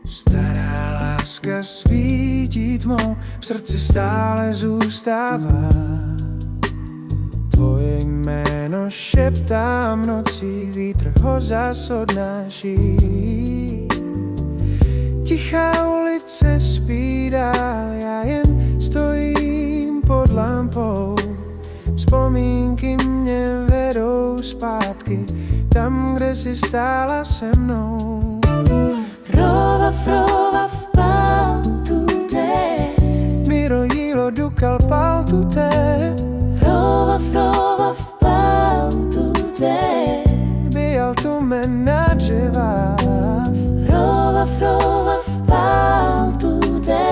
Stará láska svítí tmou, v srdci stále zůstává. Tvoje jméno šeptám nocí, vítr ho zas odnáší. Tichá ulice spí dál, já jen stojím pod lampou. Vzpomínky mě vedou zpátky, tam, kde jsi stála se mnou. Prova fpal tutte, Mi rojilo dukal pal tutte. prova fpal tutte, Bijal tu me na dřevách. prova fpal tutte,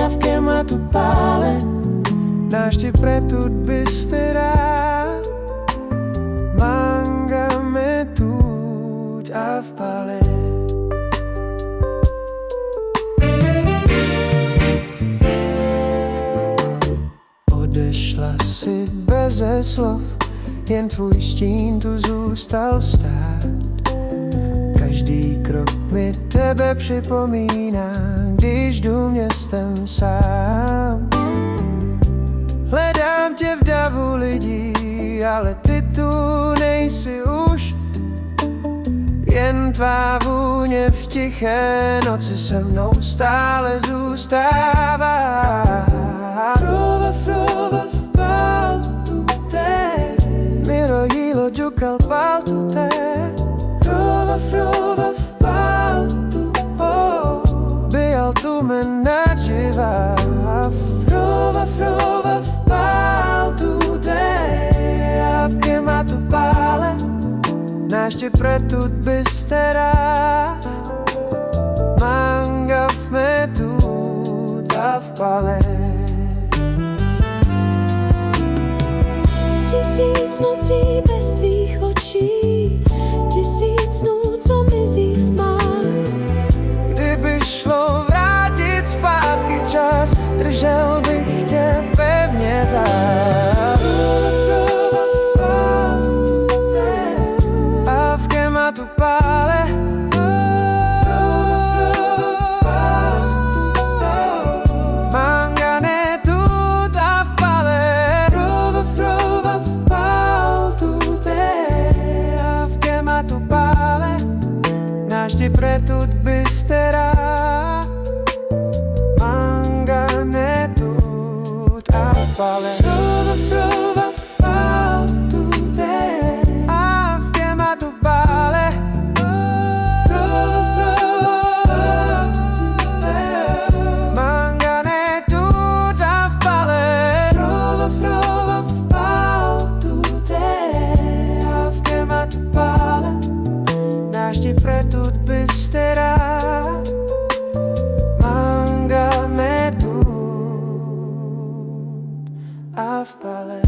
a v chiamato pale, Nasci pretut bisterà. Mangame tut a v pale. Odešla si beze slov, jen tvůj stín tu zůstal stát. Každý krok mi tebe připomíná, když jdu městem sám. Hledám tě v davu lidí, ale ty tu nejsi už. Jen tvá vůně v tiché noci se mnou stále zůstává. Prova fpal tutte, mi rojilo dukal pal tutte. Prova fpal tutte, bijal tu me na dřevách. Prova fpal tutte, a v chiamato pale, nasce pretut bisterà. Mangame tut a v pale. tisíc nocí bez tvých očí, tisíc snů, co mizí v tmách. Kdyby šlo vrátit zpátky čas, držel bych tě pevně za. A v chiamato pale, mangane tut a v pale. Prova fpal tutte, a v chiamato pale, nasci pretut bisterà. Mangane tut a v pale. Prova fpal tutte, a v chiamato pale. Prova fpal tutte, mangane tut a v pale. Prova fpal tutte, a v chiamato pale, nasci pretut bisterà. Mangame tut a v pale.